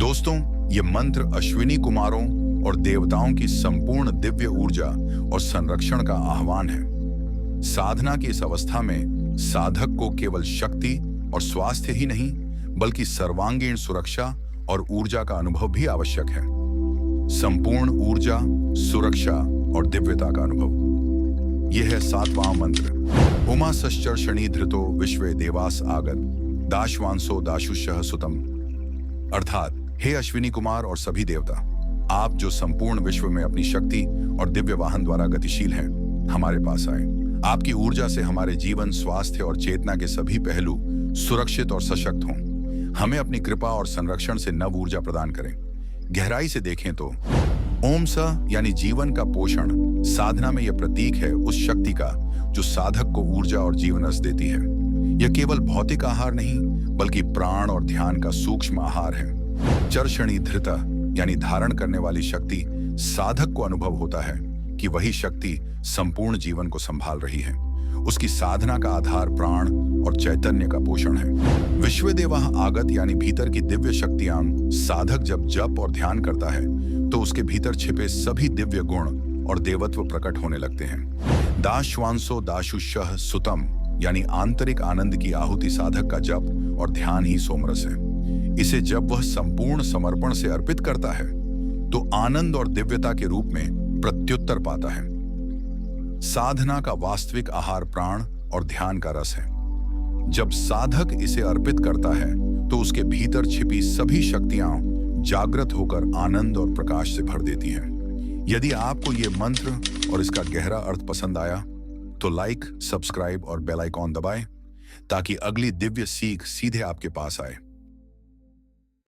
दोस्तों, ये मंत्र अश्विनी कुमारों और देवताओं की संपूर्ण दिव्य ऊर्जा और संरक्षण का आह्वान है। साधना की इस अवस्था में साधक को केवल शक्ति और स्वास्थ्य ही नहीं, बल्कि सर्वांगीण सुरक्षा और ऊर्जा का अनुभव भी आवश्यक है। संपूर्ण ऊर्जा, सुरक्षा और दिव्यता का अनुभव। यह है 7वां मंत्र। उमा सश्चर्षणी धृतो विश्वे देवास आगत दाशवांसो दाशुषः सुतम। अर्थात, हे अश्विनी कुमार और सभी देवता, आप जो संपूर्ण विश्व में अपनी शक्ति और दिव्य वाहन द्वारा गतिशील हैं, हमारे पास आए। आपकी ऊर्जा से हमारे जीवन, स्वास्थ्य और चेतना के सभी पहलू सुरक्षित और सशक्त हों। हमें अपनी कृपा और संरक्षण से नव ऊर्जा प्रदान करें। गहराई से देखें तो ओम स यानी जीवन का पोषण, साधना में यह प्रतीक है उस शक्ति का जो साधक को ऊर्जा और जीवन रस देती है। यह केवल भौतिक आहार नहीं, बल्कि प्राण और ध्यान का सूक्ष्म आहार है। चर्षणी धृता यानी धारण करने वाली शक्ति, साधक को अनुभव होता है कि वही शक्ति संपूर्ण जीवन को संभाल रही है। उसकी साधना का आधार प्राण और चैतन्य का पोषण है। विश्वदेवा आगत यानी भीतर की दिव्य शक्तियां, साधक जब जप और ध्यान करता है तो उसके भीतर छिपे सभी दिव्य गुण और देवत्व प्रकट होने लगते हैं। दाशवांसो दाशुषः सुतम यानी आंतरिक आनंद की आहुति साधक का जप और ध्यान ही सोमरस है। इसे जब वह संपूर्ण समर्पण से अर्पित करता है तो आनंद और दिव्यता के रूप में प्रत्युत्तर पाता है। साधना का वास्तविक आहार प्राण और ध्यान का रस है। जब साधक इसे अर्पित करता है तो उसके भीतर छिपी सभी शक्तियां जागृत होकर आनंद और प्रकाश से भर देती हैं। यदि आपको ये मंत्र और इसका गहरा अर्थ पसंद आया तो लाइक, सब्सक्राइब और बेल आइकॉन दबाएं ताकि अगली दिव्य सीख सीधे आपके पास आए।